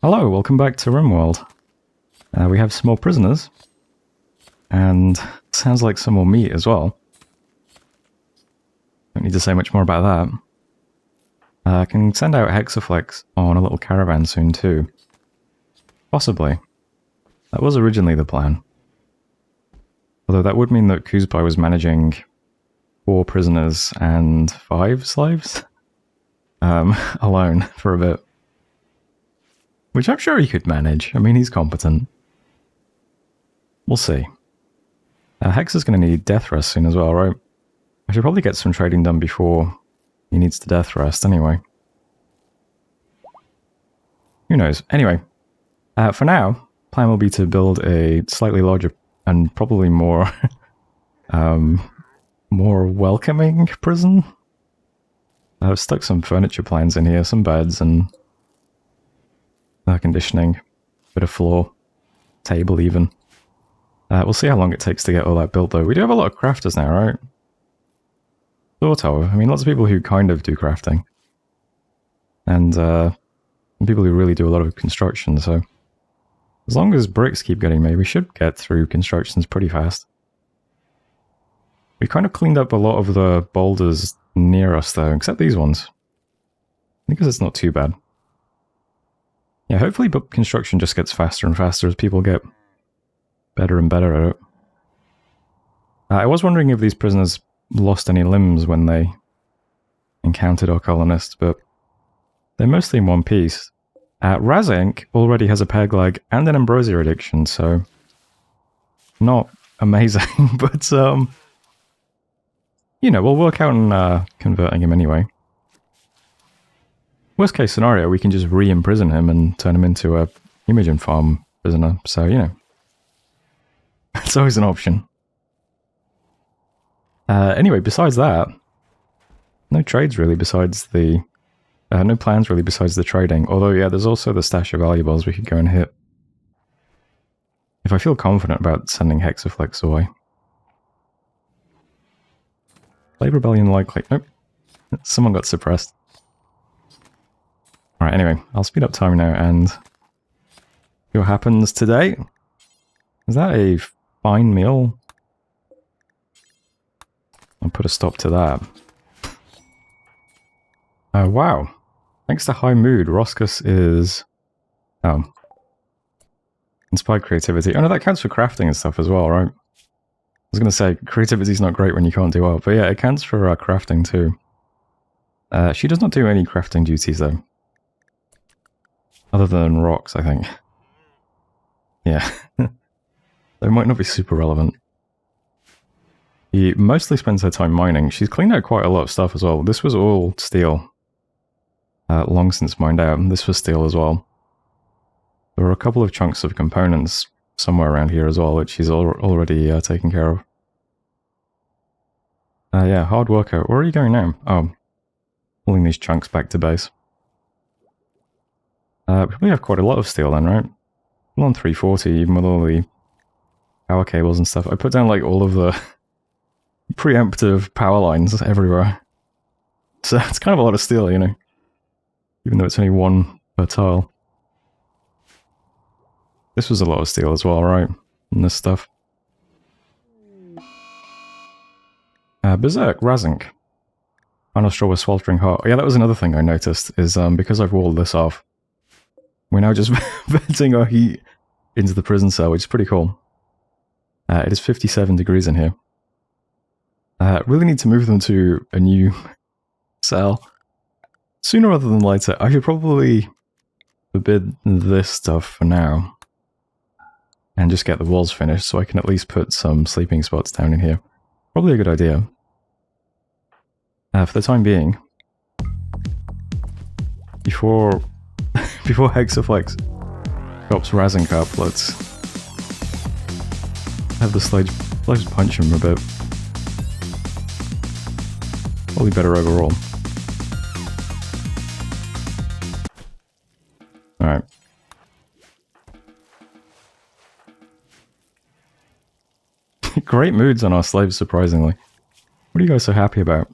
Hello, welcome back to RimWorld. We have some more prisoners, and sounds like some more meat as well. Don't need to say much more about that. I can send out Hexaflex on a little caravan soon too. Possibly. That was originally the plan. Although that would mean that Kuzbai was managing 4 prisoners and 5 slaves? Alone for a bit. Which I'm sure he could manage. I mean, he's competent. We'll see. Hex is going to need death rest soon as well, right? I should probably get some trading done before he needs to death rest anyway. Who knows? Anyway, for now, plan will be to build a slightly larger and probably more more welcoming prison. I've stuck some furniture plans in here, some beds and air conditioning, bit of floor, table even. We'll see how long it takes to get all that built though. We do have a lot of crafters now, right? Sort of. I mean, lots of people who kind of do crafting. And people who really do a lot of construction, so as long as bricks keep getting made, we should get through constructions pretty fast. We kind of cleaned up a lot of the boulders near us though, except these ones. Because it's not too bad. Yeah, hopefully construction just gets faster and faster as people get better and better at it. I was wondering if these prisoners lost any limbs when they encountered our colonists, but they're mostly in one piece. Razank already has a peg leg and an ambrosia addiction, so not amazing, but you know, we'll work out on converting him anyway. Worst case scenario, we can just re-imprison him and turn him into a Imogen farm prisoner, so you know. It's always an option. Anyway, besides that, no trades really besides the... no plans really besides the trading. Although, yeah, there's also the stash of valuables we could go and hit. If I feel confident about sending Hexaflex away. Slave Rebellion likely... Nope. Someone got suppressed. Alright, anyway, I'll speed up time now and see what happens today. Is that a fine meal? I'll put a stop to that. Oh, wow. Thanks to high mood, Roscus is... Oh. Inspired creativity. Oh no, that counts for crafting and stuff as well, right? I was going to say, creativity's not great when you can't do art, but yeah, it counts for crafting too. She does not do any crafting duties though. Other than rocks, I think. Yeah. They might not be super relevant. She mostly spends her time mining. She's cleaned out quite a lot of stuff as well. This was all steel. Long since mined out. This was steel as well. There were a couple of chunks of components somewhere around here as well, which she's already taken care of. Yeah, hard worker. Where are you going now? Oh, pulling these chunks back to base. We probably have quite a lot of steel then, right? Well, on 340, even with all the power cables and stuff. I put down like all of the preemptive power lines everywhere. So it's kind of a lot of steel, you know. Even though it's only 1 per tile. This was a lot of steel as well, right? And this stuff. Berserk, Razank. Final straw with sweltering heart. Oh, yeah, that was another thing I noticed, is because I've walled this off, we're now just venting our heat into the prison cell, which is pretty cool. It is 57 degrees in here. Really need to move them to a new cell. Sooner rather than later. I should probably forbid this stuff for now. And just get the walls finished so I can at least put some sleeping spots down in here. Probably a good idea. For the time being, before Hexaflex drops Razank up, let's have the sledge punch him a bit. Probably better overall. Alright. Great moods on our slaves, surprisingly. What are you guys so happy about?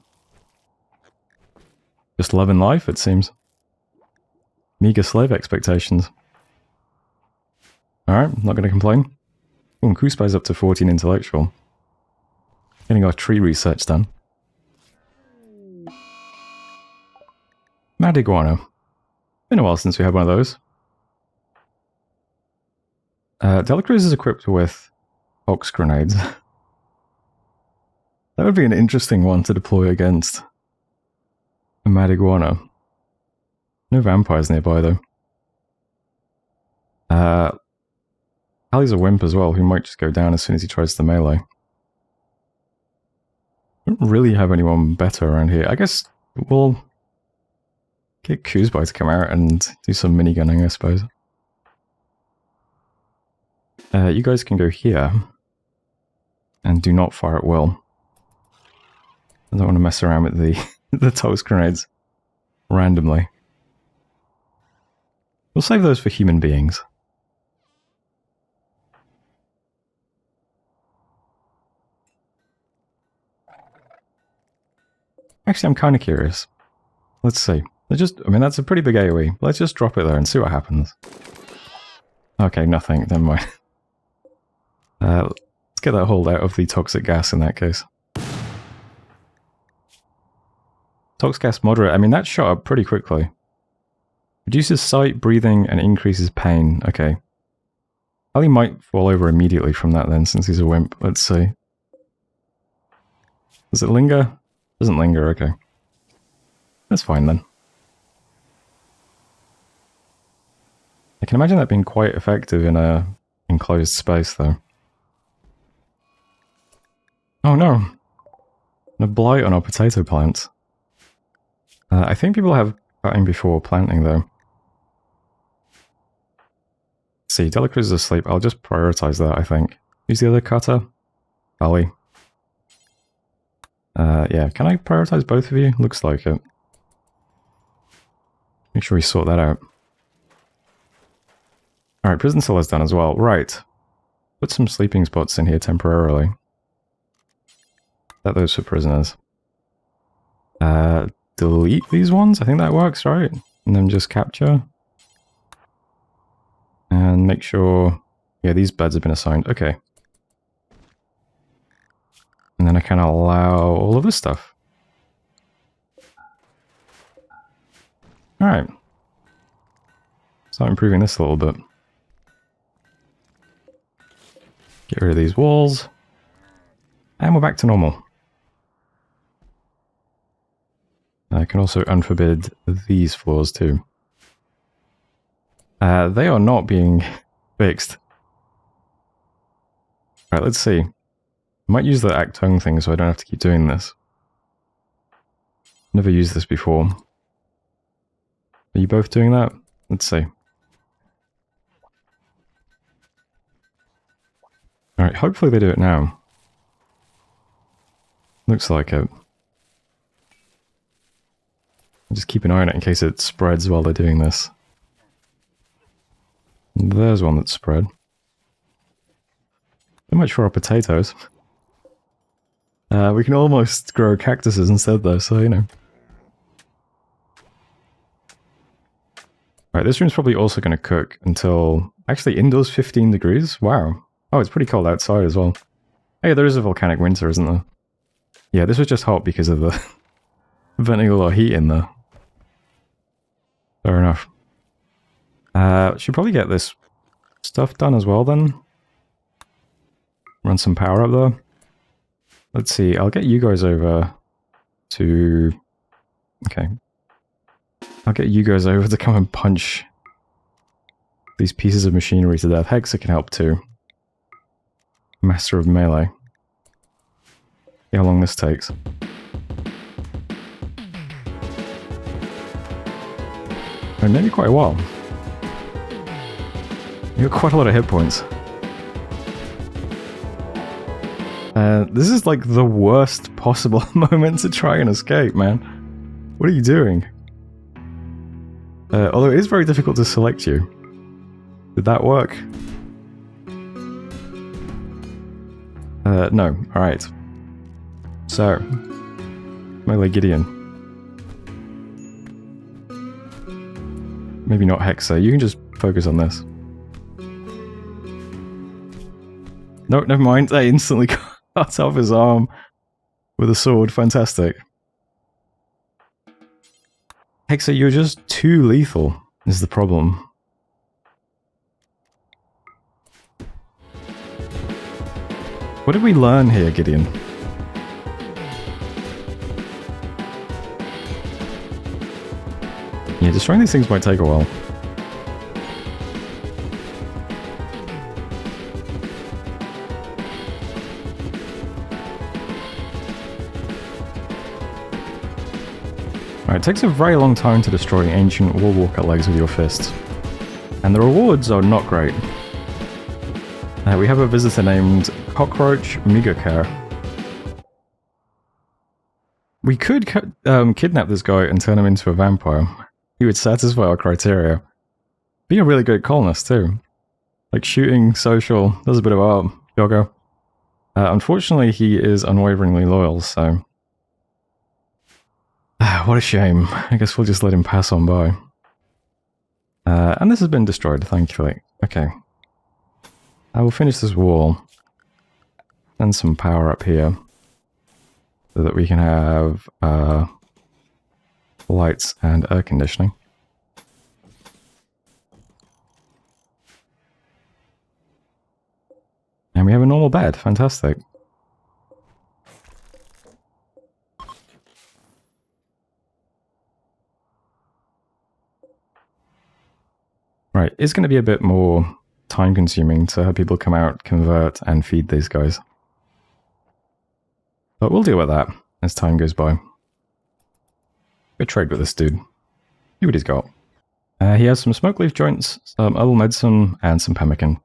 Just loving life, it seems. Meager slave expectations. Alright, not going to complain. Oh, and Kuspai's up to 14 intellectual. Getting our tree research done. Mad iguana. Been a while since we had one of those. Delacruz is equipped with box grenades. That would be an interesting one to deploy against a mad iguana. No vampires nearby, though. Ali's a wimp as well, who might just go down as soon as he tries the melee. Don't really have anyone better around here. I guess we'll get Kuzbai to come out and do some minigunning, I suppose. You guys can go here. And do not fire at will. I don't want to mess around with the toast grenades randomly. We'll save those for human beings. Actually, I'm kind of curious. Let's see. I mean, that's a pretty big AoE. Let's just drop it there and see what happens. Okay, nothing. Never mind. Let's get that hold out of the toxic gas in that case. Toxic gas moderate. I mean, that shot up pretty quickly. Reduces sight, breathing, and increases pain. Okay. Ali might fall over immediately from that then, since he's a wimp. Let's see. Does it linger? Doesn't linger, okay. That's fine then. I can imagine that being quite effective in a enclosed space, though. Oh no! A blight on our potato plants. I think people have cutting before planting, though. Let's see, Delacruz is asleep. I'll just prioritize that, I think. Who's the other cutter? Ali. Yeah, can I prioritize both of you? Looks like it. Make sure we sort that out. Alright, prison cell is done as well. Right. Put some sleeping spots in here temporarily. Set those for prisoners. Delete these ones? I think that works, right? And then just capture. And make sure... Yeah, these beds have been assigned. Okay. And then I can allow all of this stuff. Alright. Start improving this a little bit. Get rid of these walls. And we're back to normal. I can also unforbid these floors too. They are not being fixed. Alright, let's see. I might use the act tongue thing so I don't have to keep doing this. Never used this before. Are you both doing that? Let's see. Alright, hopefully they do it now. Looks like it. Just keep an eye on it in case it spreads while they're doing this. There's one that's spread. So much for our potatoes. We can almost grow cactuses instead though, so you know. Right, this room's probably also going to cook until... Actually, indoors 15 degrees? Wow. Oh, it's pretty cold outside as well. Hey, there is a volcanic winter, isn't there? Yeah, this was just hot because of the... venting a lot of heat in there. Fair enough. Should probably get this stuff done as well then. Run some power up there. Let's see, I'll get you guys over to... Okay. I'll get you guys over to come and punch these pieces of machinery to death. Hexa can help too. Master of melee. See how long this takes. And maybe quite a while. You got quite a lot of hit points. This is like the worst possible moment to try and escape, man. What are you doing? Although it is very difficult to select you. Did that work? No. Alright. So. Melee Gideon. Maybe not Hexa. You can just focus on this. No, never mind. I instantly cut off his arm with a sword. Fantastic. Hexer, you're just too lethal, is the problem. What did we learn here, Gideon? Yeah, destroying these things might take a while. Alright, it takes a very long time to destroy ancient wall walker legs with your fists. And the rewards are not great. We have a visitor named Cockroach Migakare. We could kidnap this guy and turn him into a vampire. He would satisfy our criteria. Be a really great colonist too. Like shooting, social, does a bit of art, Yogo. Unfortunately, he is unwaveringly loyal, so... what a shame. I guess we'll just let him pass on by. And this has been destroyed, thankfully. Okay. I will finish this wall. Send some power up here. So that we can have lights and air conditioning. And we have a normal bed. Fantastic. Right, it's going to be a bit more time-consuming to have people come out, convert, and feed these guys. But we'll deal with that as time goes by. Go trade with this dude. See what he's got. He has some smoke leaf joints, some herbal medicine, and some pemmican.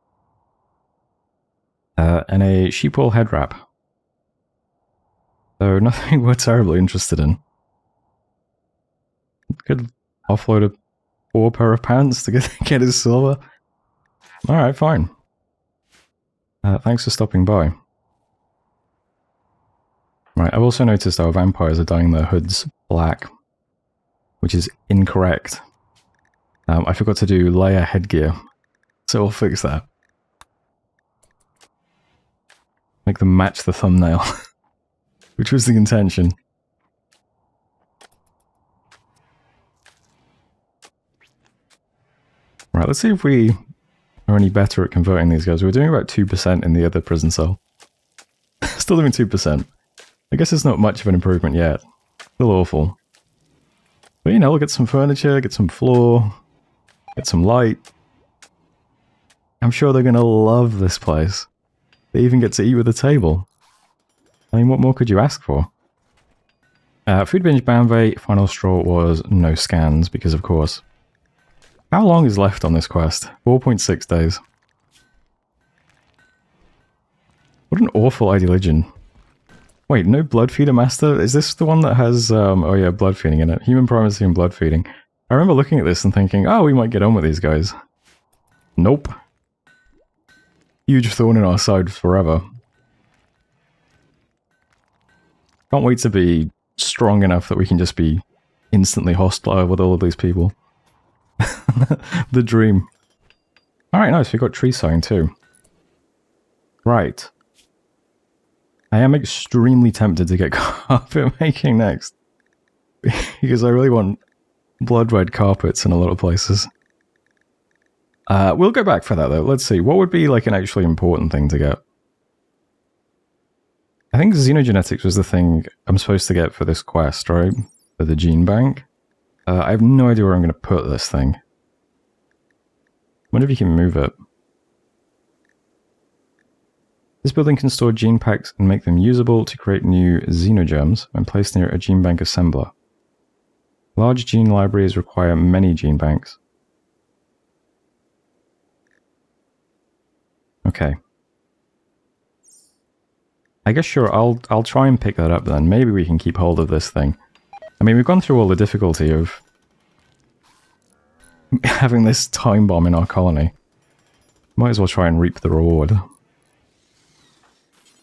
And a sheep wool head wrap. So nothing we're terribly interested in. Could offload a 4 pair of pants to get his silver. Alright, fine. Thanks for stopping by. Right, I've also noticed our vampires are dyeing their hoods black, which is incorrect. I forgot to do layer headgear, so we'll fix that. Make them match the thumbnail, which was the intention. Right, let's see if we are any better at converting these guys. We're doing about 2% in the other prison cell. Still doing 2%. I guess it's not much of an improvement yet. Still awful. But you know, we'll get some furniture, get some floor, get some light. I'm sure they're going to love this place. They even get to eat with the table. I mean, what more could you ask for? Food binge Banvey, final straw was no scans, because of course. How long is left on this quest? 4.6 days. What an awful ideologian. Wait, no blood feeder master? Is this the one that has, oh yeah, blood feeding in it? Human primacy and blood feeding. I remember looking at this and thinking, oh, we might get on with these guys. Nope. Huge thorn in our side forever. Can't wait to be strong enough that we can just be instantly hostile with all of these people. The dream. Alright, nice, we got tree sowing too. Right. I am extremely tempted to get carpet making next. Because I really want blood red carpets in a lot of places. We'll go back for that though. Let's see, what would be like an actually important thing to get? I think xenogenetics was the thing I'm supposed to get for this quest, right? For the gene bank. I have no idea where I'm going to put this thing. I wonder if you can move it. This building can store gene packs and make them usable to create new xenogerms when placed near a gene bank assembler. Large gene libraries require many gene banks. Okay. I guess sure, I'll try and pick that up then. Maybe we can keep hold of this thing. I mean, we've gone through all the difficulty of having this time bomb in our colony. Might as well try and reap the reward.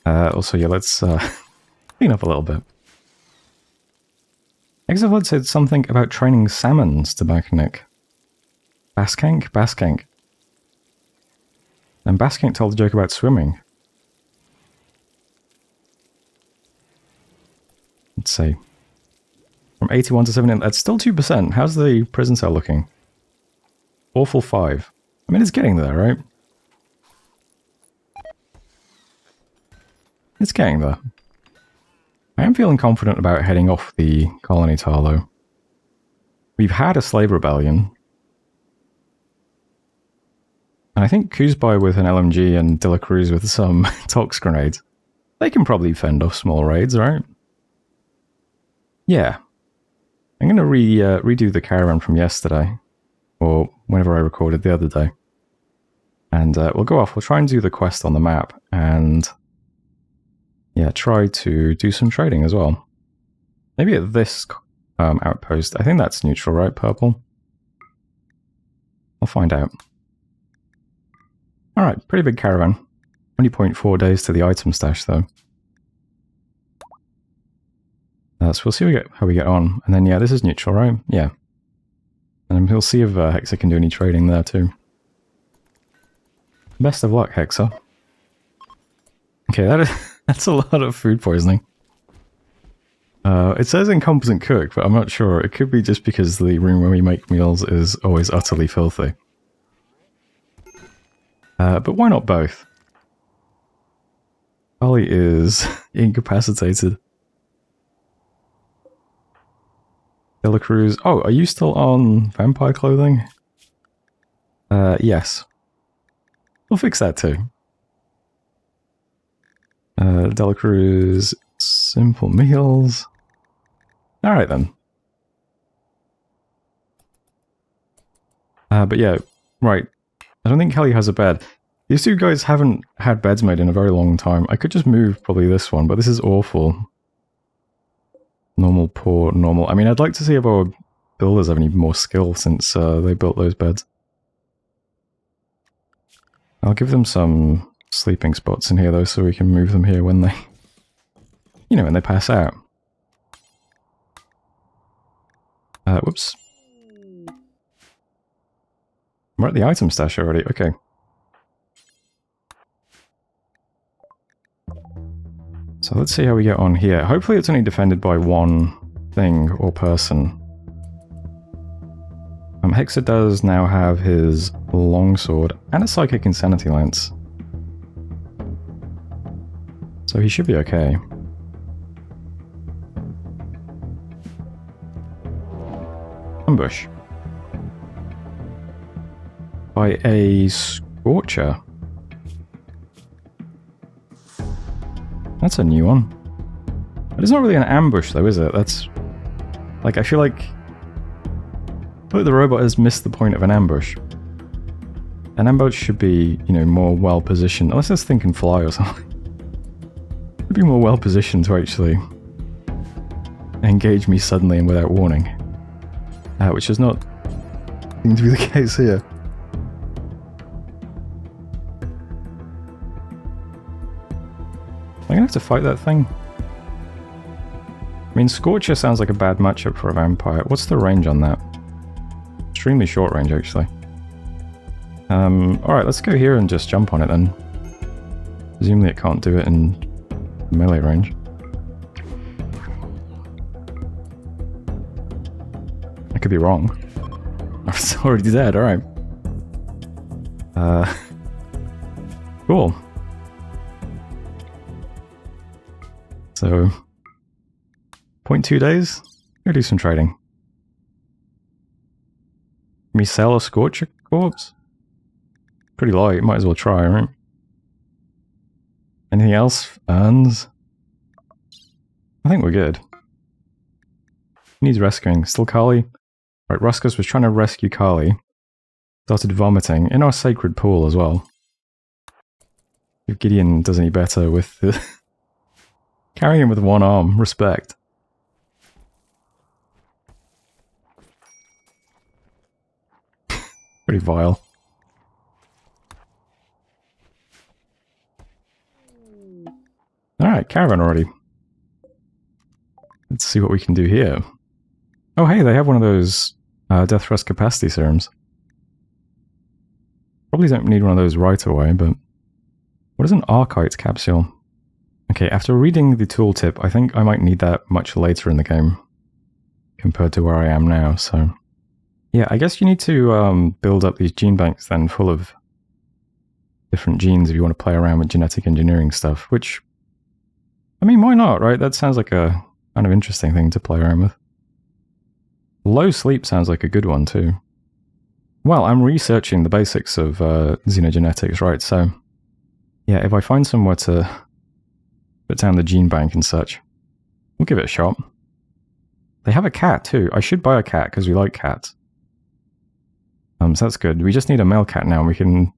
Also, yeah, let's clean up a little bit. Exavod said something about training salmons to Baskank. Baskank? Baskank. And Baskank told a joke about swimming. Let's see. From 81 to 78, that's still 2%. How's the prison cell looking? Awful 5. I mean, it's getting there, right? It's getting there. I am feeling confident about heading off the colony Tarlo. We've had a slave rebellion. And I think Kuzbai with an LMG and De La Cruz with some tox grenades. They can probably fend off small raids, right? Yeah. I'm going to redo the caravan from yesterday. Or whenever I recorded the other day. And we'll go off. We'll try and do the quest on the map. And yeah, try to do some trading as well. Maybe at this outpost. I think that's neutral, right? Purple? I'll find out. Alright, pretty big caravan. 20.4 days to the item stash, though. So we'll see how we get on. And then, yeah, this is neutral, right? Yeah. And we'll see if Hexa can do any trading there, too. Best of luck, Hexa. Okay, that's a lot of food poisoning. It says incompetent cook, but I'm not sure. It could be just because the room where we make meals is always utterly filthy. But why not both? Ollie is incapacitated. De La Cruz. Oh, are you still on vampire clothing? Yes. We'll fix that too. De La Cruz, simple meals. Alright then. But yeah, right. I don't think Kelly has a bed. These two guys haven't had beds made in a very long time. I could just move probably this one, but this is awful. Normal, poor, normal. I mean, I'd like to see if our builders have any more skill since they built those beds. I'll give them some sleeping spots in here though, so we can move them here when they, you know, when they pass out. Whoops. We're at the item stash already, okay. So let's see how we get on here. Hopefully it's only defended by one thing or person. Hexa does now have his longsword and a psychic insanity lance. So he should be okay. Ambush. By a Scorcher. That's a new one. But it's not really an ambush though, is it? That's... like, I feel like the robot has missed the point of an ambush. An ambush should be, you know, more well-positioned. Unless this thing can fly or something. It should be more well-positioned to actually engage me suddenly and without warning. Which does not seem to be the case here. I'm gonna have to fight that thing. I mean, Scorcher sounds like a bad matchup for a vampire. What's the range on that? Extremely short range, actually. Alright, let's go here and just jump on it then. Presumably it can't do it in melee range. I could be wrong. It's already dead, alright. Cool. So, 0.2 days? Go do some trading. Can we sell a Scorcher corpse? Pretty light, might as well try, right? Anything else? Urns? I think we're good. Needs rescuing. Still Kali? Right, Ruskus was trying to rescue Kali. Started vomiting in our sacred pool as well. If Gideon does any better with the carrying him with one arm, respect. Pretty vile. Alright, caravan already. Let's see what we can do here. Oh hey, they have one of those death rest capacity serums. Probably don't need one of those right away, but... what is an Archite capsule? Okay, after reading the tooltip, I think I might need that much later in the game compared to where I am now, so... Yeah, I guess you need to build up these gene banks then full of different genes if you want to play around with genetic engineering stuff, which... I mean, why not, right? That sounds like a kind of interesting thing to play around with. Low sleep sounds like a good one, too. Well, I'm researching the basics of xenogenetics, right? So, yeah, if I find somewhere to put down the gene bank and such, we'll give it a shot. They have a cat, too. I should buy a cat, because we like cats. So that's good. We just need a male cat now, and we can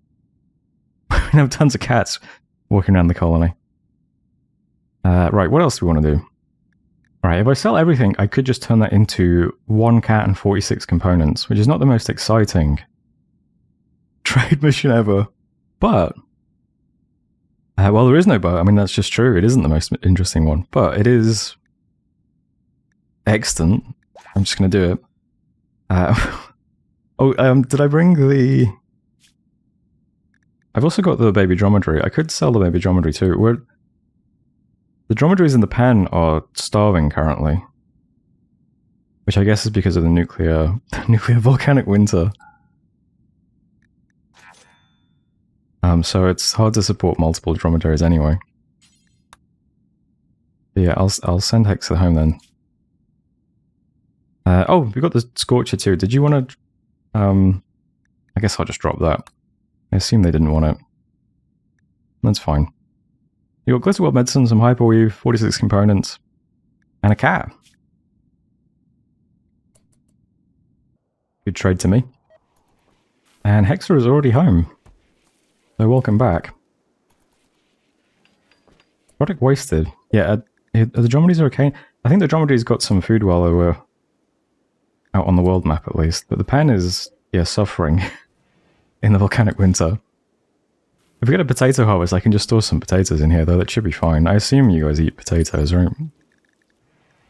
have tons of cats walking around the colony. Right, what else do we want to do? Right, if I sell everything, I could just turn that into 1 cat and 46 components, which is not the most exciting trade mission ever. But, well, there is no but. I mean, that's just true. It isn't the most interesting one. But it is excellent. I'm just going to do it. Did I bring the... I've also got the baby dromedary. I could sell the baby dromedary too. The dromedaries in the pen are starving currently. Which I guess is because of the nuclear volcanic winter. So it's hard to support multiple dromedaries anyway. But yeah, I'll send Hexa home then. Oh, we got the Scorcher too. Did you want to... I guess I'll just drop that. I assume they didn't want it. That's fine. You got Glitterworld Medicine, some Hyperweave, 46 components, and a cat. Good trade to me. And Hexa is already home. So welcome back. Product wasted. Yeah, are the dromedaries okay? I think the dromedaries got some food while they were out on the world map at least. But the pen is, yeah, suffering in the volcanic winter. If we get a potato harvest, I can just store some potatoes in here, though. That should be fine. I assume you guys eat potatoes, right?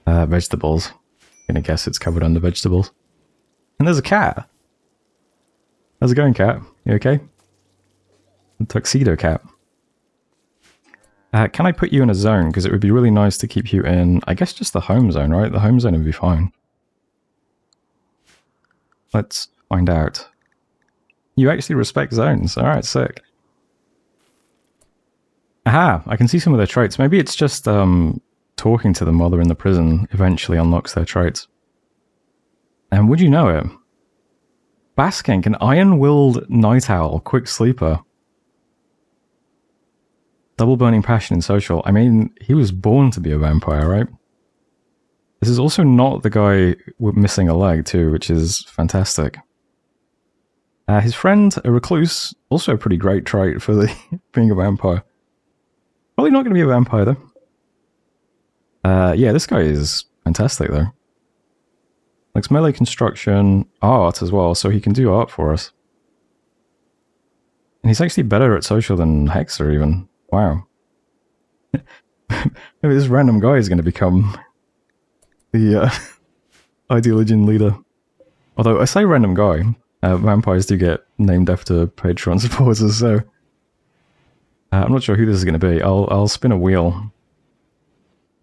Vegetables. I'm gonna guess it's covered under vegetables. And there's a cat! How's it going, cat? You okay? The tuxedo cat. Can I put you in a zone? Because it would be really nice to keep you in, I guess, just the home zone, right? The home zone would be fine. Let's find out. You actually respect zones. Alright, sick. Aha! I can see some of their traits. Maybe it's just talking to them while they're in the prison eventually unlocks their traits. And would you know it? Basking, an iron-willed night owl, quick sleeper. Double burning passion in social. I mean, he was born to be a vampire, right? This is also not the guy missing a leg, too, which is fantastic. His friend, a recluse, also a pretty great trait for the being a vampire. Probably not going to be a vampire, though. Yeah, this guy is fantastic, though. Likes melee construction, art as well, so he can do art for us. And he's actually better at social than Hexa, even. Wow. Maybe this random guy is going to become the ideologian leader. Although, I say random guy, vampires do get named after Patreon supporters, so... I'm not sure who this is going to be. I'll spin a wheel.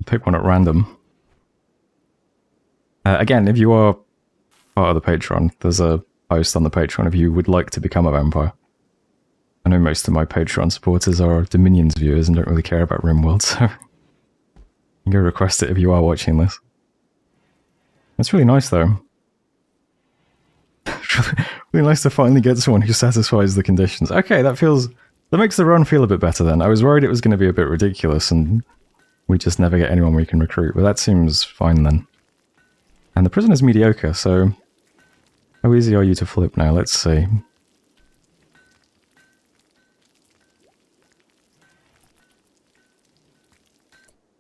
Pick one at random. Again, if you are part of the Patreon, there's a post on the Patreon if you would like to become a vampire. I know most of my Patreon supporters are Dominions viewers and don't really care about RimWorld, so... you can go request it if you are watching this. That's really nice, though. Really nice to finally get someone who satisfies the conditions. Okay, that makes the run feel a bit better then. I was worried it was going to be a bit ridiculous and we just never get anyone we can recruit, but that seems fine then. And the prison is mediocre, so how easy are you to flip now? Let's see.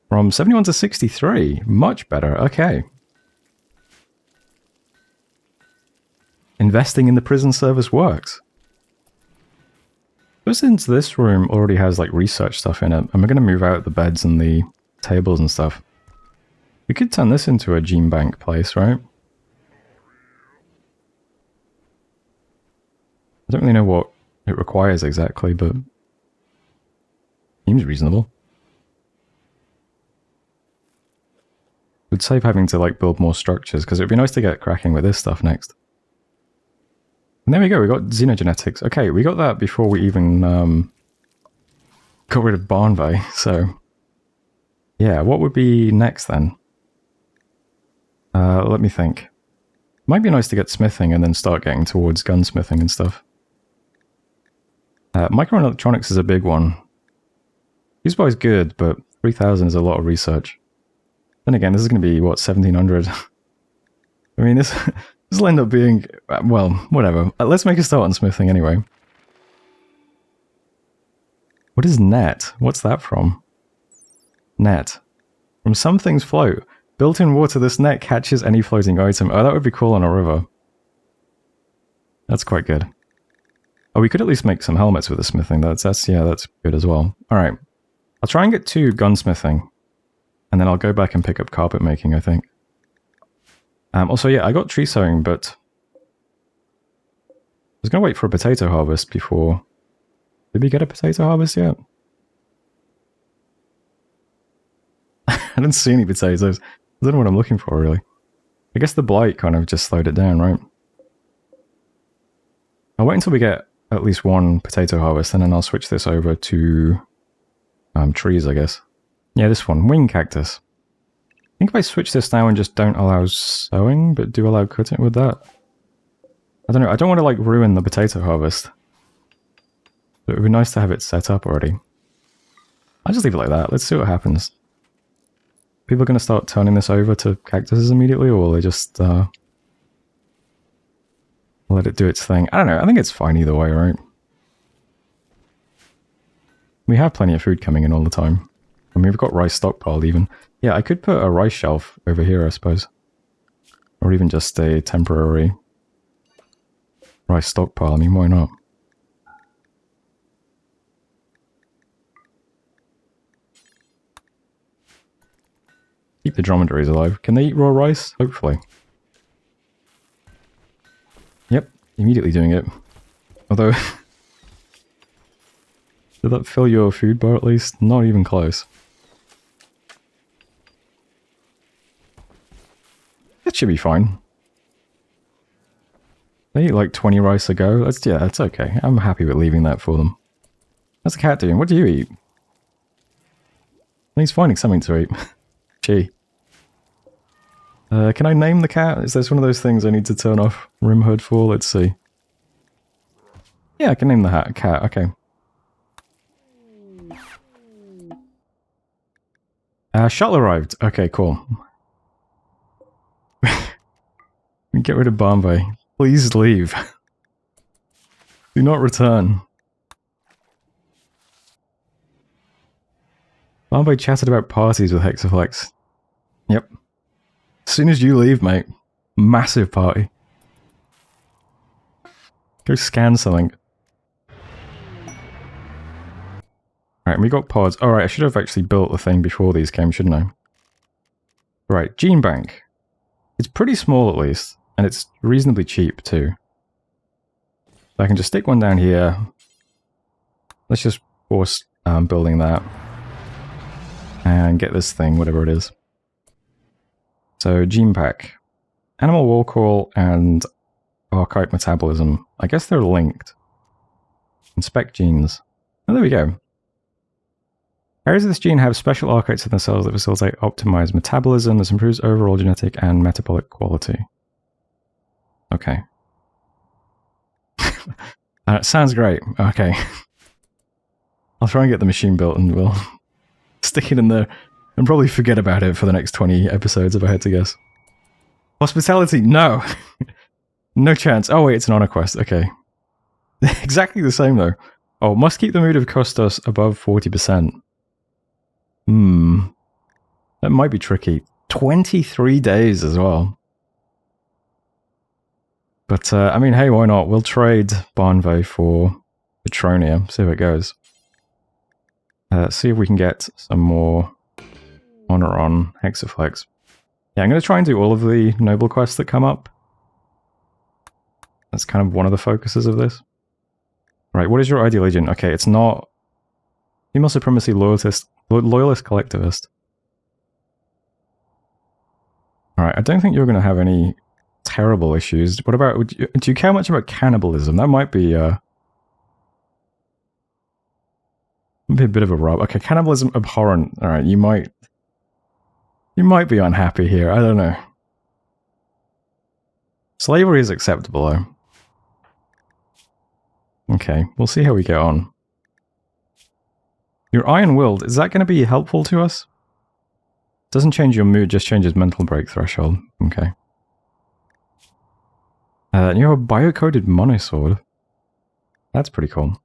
From 71 to 63. Much better. Okay. Investing in the prison service works. But since this room already has like research stuff in it, and we're going to move out the beds and the tables and stuff, we could turn this into a gene bank place, right? I don't really know what it requires exactly, but seems reasonable. would save having to like build more structures, because it would be nice to get cracking with this stuff next. And there we go, we got xenogenetics. Okay, we got that before we even got rid of Barnvey, so... Yeah, what would be next then? Let me think. Might be nice to get smithing and then start getting towards gunsmithing and stuff. Microelectronics is a big one. Fuseboy is good, but 3000 is a lot of research. Then again, this is going to be, what, 1700? I mean, this will end up being... well, whatever. Let's make a start on smithing anyway. What is net? What's that from? Net. From some things float. Built in water, this net catches any floating item. Oh, that would be cool on a river. That's quite good. Oh, we could at least make some helmets with the smithing. That's good as well. Alright. I'll try and get to gunsmithing. And then I'll go back and pick up carpet making, I think. Also, yeah, I got tree sowing, but... I was going to wait for a potato harvest before... Did we get a potato harvest yet? I didn't see any potatoes. I don't know what I'm looking for, really. I guess the blight kind of just slowed it down, right? I'll wait until we get at least one potato harvest, and then I'll switch this over to trees, I guess. Yeah, this one. Wing cactus. I think if I switch this now and just don't allow sowing, but do allow cutting with that. I don't know. I don't want to, like, ruin the potato harvest. But it would be nice to have it set up already. I'll just leave it like that. Let's see what happens. People are going to start turning this over to cactuses immediately, or will they just let it do its thing? I don't know. I think it's fine either way, right? We have plenty of food coming in all the time. I mean, we've got rice stockpiled even. Yeah, I could put a rice shelf over here, I suppose. Or even just a temporary rice stockpile. I mean, why not? Keep the dromedaries alive. Can they eat raw rice? Hopefully. Yep, immediately doing it. Although... did that fill your food bar at least? Not even close. That should be fine. They eat like 20 rice a go. Yeah, that's okay. I'm happy with leaving that for them. How's the cat doing? What do you eat? He's finding something to eat. Gee. Can I name the cat? Is this one of those things I need to turn off RimWorld for? Let's see. Yeah, I can name the cat. Okay. Shuttle arrived. Okay, cool. Get rid of Barnvey. Please leave. Do not return. Barnvey chatted about parties with Hexaflex. Yep. As soon as you leave, mate. Massive party. Go scan something. Alright, we got pods. Alright, I should have actually built the thing before these came, shouldn't I? Right, gene bank. It's pretty small at least, and it's reasonably cheap too. So I can just stick one down here. Let's just force building that. And get this thing, whatever it is. So, gene pack. Animal wall call and archaik metabolism. I guess they're linked. Inspect genes. Oh, there we go. Areas of this gene have special archaics in the cells that facilitate optimized metabolism. This improves overall genetic and metabolic quality. Okay. Sounds great. Okay. I'll try and get the machine built and we'll stick it in there and probably forget about it for the next 20 episodes if I had to guess. Hospitality? No. No chance. Oh wait, it's an honor quest. Okay. Exactly the same though. Oh, must keep the mood of Costos above 40%. That might be tricky. 23 days as well. But, I mean, hey, why not? We'll trade Barnvey for Petronia, see how it goes. See if we can get some more honor on Hexaflex. Yeah, I'm going to try and do all of the noble quests that come up. That's kind of one of the focuses of this. Right, what is your ideal agent? Okay, it's not... Female supremacy loyalist collectivist. Alright, I don't think you're going to have any terrible issues. What about... do you care much about cannibalism? That might be a bit of a rub. Okay, cannibalism abhorrent. Alright, you might be unhappy here. I don't know. Slavery is acceptable, though. Okay, we'll see how we get on. Your iron-willed, is that going to be helpful to us? Doesn't change your mood, just changes mental break threshold. Okay. And you have a biocoded monosword. That's pretty cool.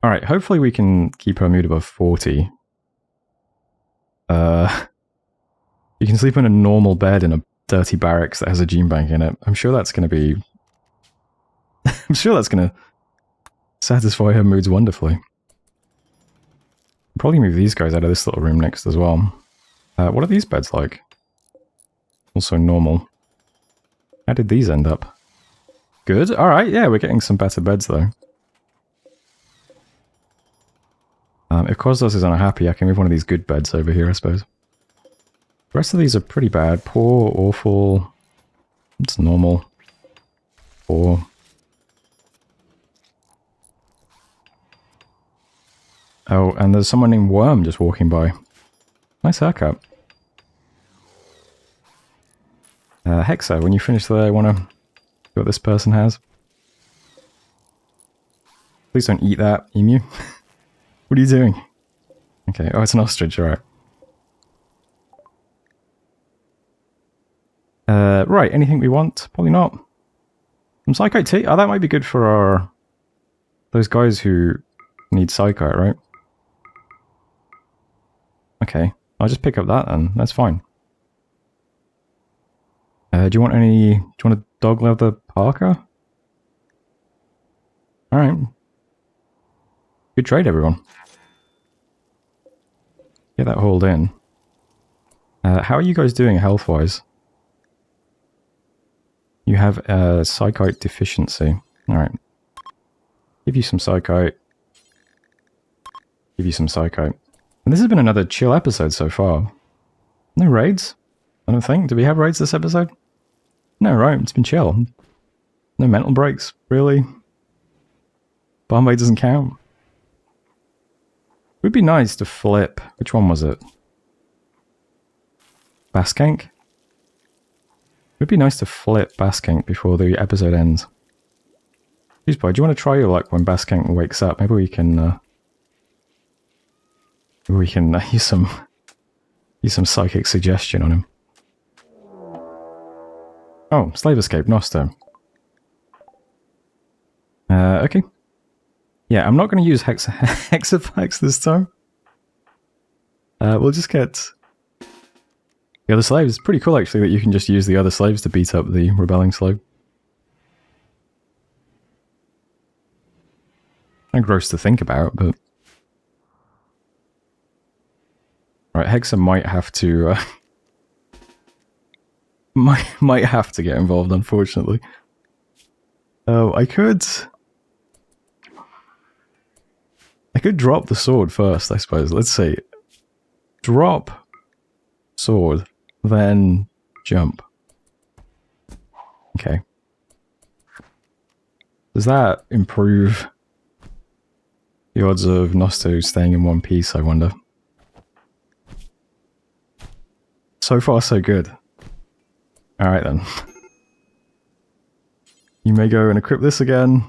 Alright, hopefully we can keep her mood above 40. You can sleep in a normal bed in a dirty barracks that has a gene bank in it. I'm sure that's going to be... I'm sure that's going to satisfy her moods wonderfully. Probably move these guys out of this little room next as well. What are these beds like? Also normal. How did these end up? Good. Alright, yeah, we're getting some better beds though. If Cosdos is unhappy, I can move one of these good beds over here, I suppose. The rest of these are pretty bad. Poor, awful. It's normal. Poor. Oh, and there's someone named Worm just walking by. Nice haircut. Hexa, when you finish there, I want to see what this person has. Please don't eat that, emu. What are you doing? Okay, oh, it's an ostrich, alright. Right, anything we want? Probably not. Some Psychite tea? Oh, that might be good for our... those guys who need Psychite, right? Okay, I'll just pick up that then. That's fine. Do you want a dog leather parka? Alright. Good trade, everyone. Get that hauled in. How are you guys doing health-wise? You have a Psychite deficiency. Alright. Give you some Psychite. Give you some Psychite. And this has been another chill episode so far. No raids? I don't think. Do we have raids this episode? No, right. It's been chill. No mental breaks, really. Bombay doesn't count. It would be nice to flip. Which one was it? Baskank? It would be nice to flip Baskank before the episode ends. Jeez, boy, do you want to try your luck when Baskank wakes up? Maybe we can use some psychic suggestion on him. Oh, slave escape, Nosto. Okay. Yeah, I'm not going to use Hexaflex this time. We'll just get the other slaves. It's pretty cool, actually, that you can just use the other slaves to beat up the rebelling slave. Kind of gross to think about, but... Right, Hexa might have to... might have to get involved, unfortunately. Oh, I could drop the sword first, I suppose. Let's see. Drop sword, then jump. Okay. Does that improve the odds of Nosto staying in one piece, I wonder? So far, so good. Alright then. You may go and equip this again.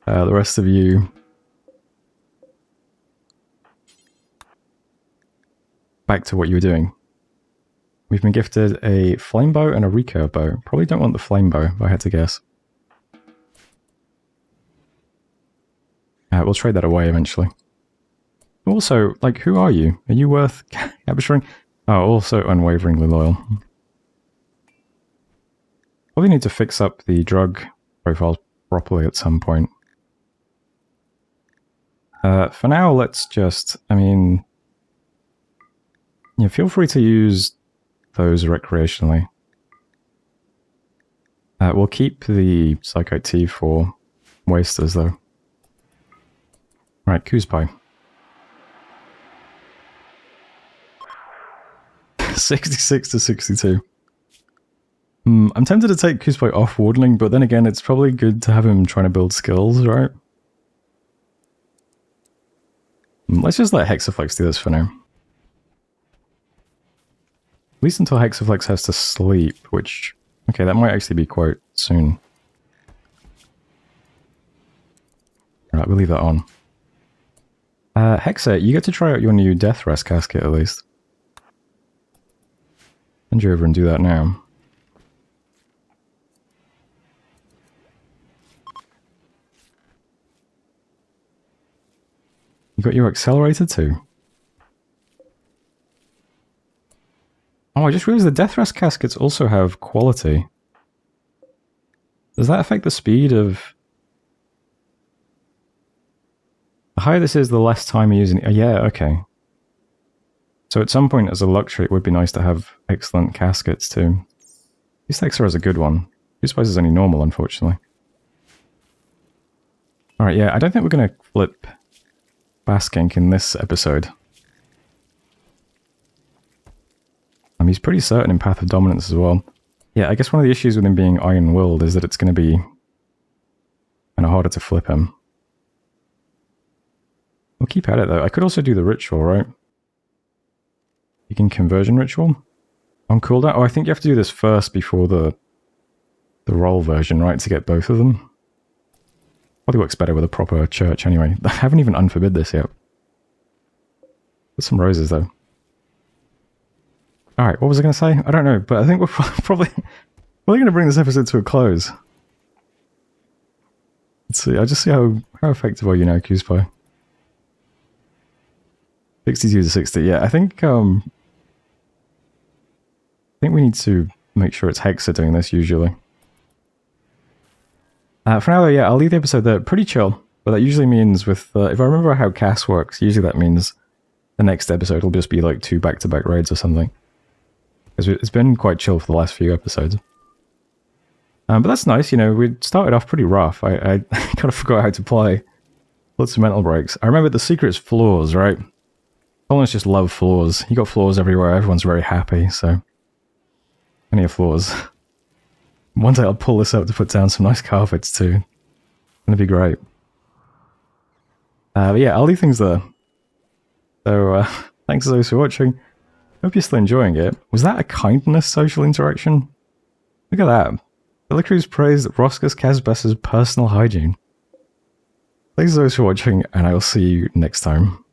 The rest of you... back to what you were doing. We've been gifted a flame bow and a recurve bow. Probably don't want the flame bow, if I had to guess. We'll trade that away eventually. Also, like, who are you? Are you worth capturing? Oh, also unwaveringly loyal. Probably need to fix up the drug profiles properly at some point. For now, let's just, I mean... yeah, feel free to use those recreationally. We'll keep the Psychite Tea for wasters, though. Right, Kuzpai. 66 to 62. I'm tempted to take Kuzpai off wardening, but then again, it's probably good to have him trying to build skills, right? Let's just let Hexaflex do this for now. At least until Hexaflex has to sleep, which... Okay, that might actually be quite soon. Alright, we'll leave that on. Hexa, you get to try out your new Death Rest casket at least. Send you over and do that now. You got your accelerator too. Oh, I just realized the Death Rest caskets also have quality. Does that affect the speed of... The higher this is, the less time you're using it. Oh, yeah, okay. So at some point as a luxury, it would be nice to have excellent caskets too. This Hexa has a good one. Who suppose is only normal, unfortunately. Alright, yeah, I don't think we're going to flip Baskink in this episode. He's pretty certain in Path of Dominance as well. Yeah, I guess one of the issues with him being iron-willed is that it's going to be kind of harder to flip him. We'll keep at it though. I could also do the ritual, right? You can conversion ritual on cooldown. Oh, I think you have to do this first before the roll version, right? To get both of them. Probably works better with a proper church anyway. I haven't even unforbid this yet. Put some roses though. Alright, what was I going to say? I don't know, but I think we're probably going to bring this episode to a close. Let's see, I just see how effective are you now, Kuzpai? 62 to 60, yeah, I think we need to make sure it's Hexa doing this usually. For now though, yeah, I'll leave the episode there. Pretty chill, but that usually means with, if I remember how CAS works, usually that means the next episode will just be like 2 back-to-back raids or something. Because it's been quite chill for the last few episodes. But that's nice, you know, we started off pretty rough. I kind of forgot how to play. Lots of mental breaks. I remember the secret is floors, right? Colonists just love floors. You got floors everywhere, everyone's very happy, so... Plenty of floors. One day I'll pull this up to put down some nice carpets too. Gonna be great. But yeah, I'll leave things there. So, thanks to those for watching. Hope you're still enjoying it. Was that a kindness social interaction? Look at that. Delicruz praised Roscus Casbus's personal hygiene. Thanks to those for watching, and I will see you next time.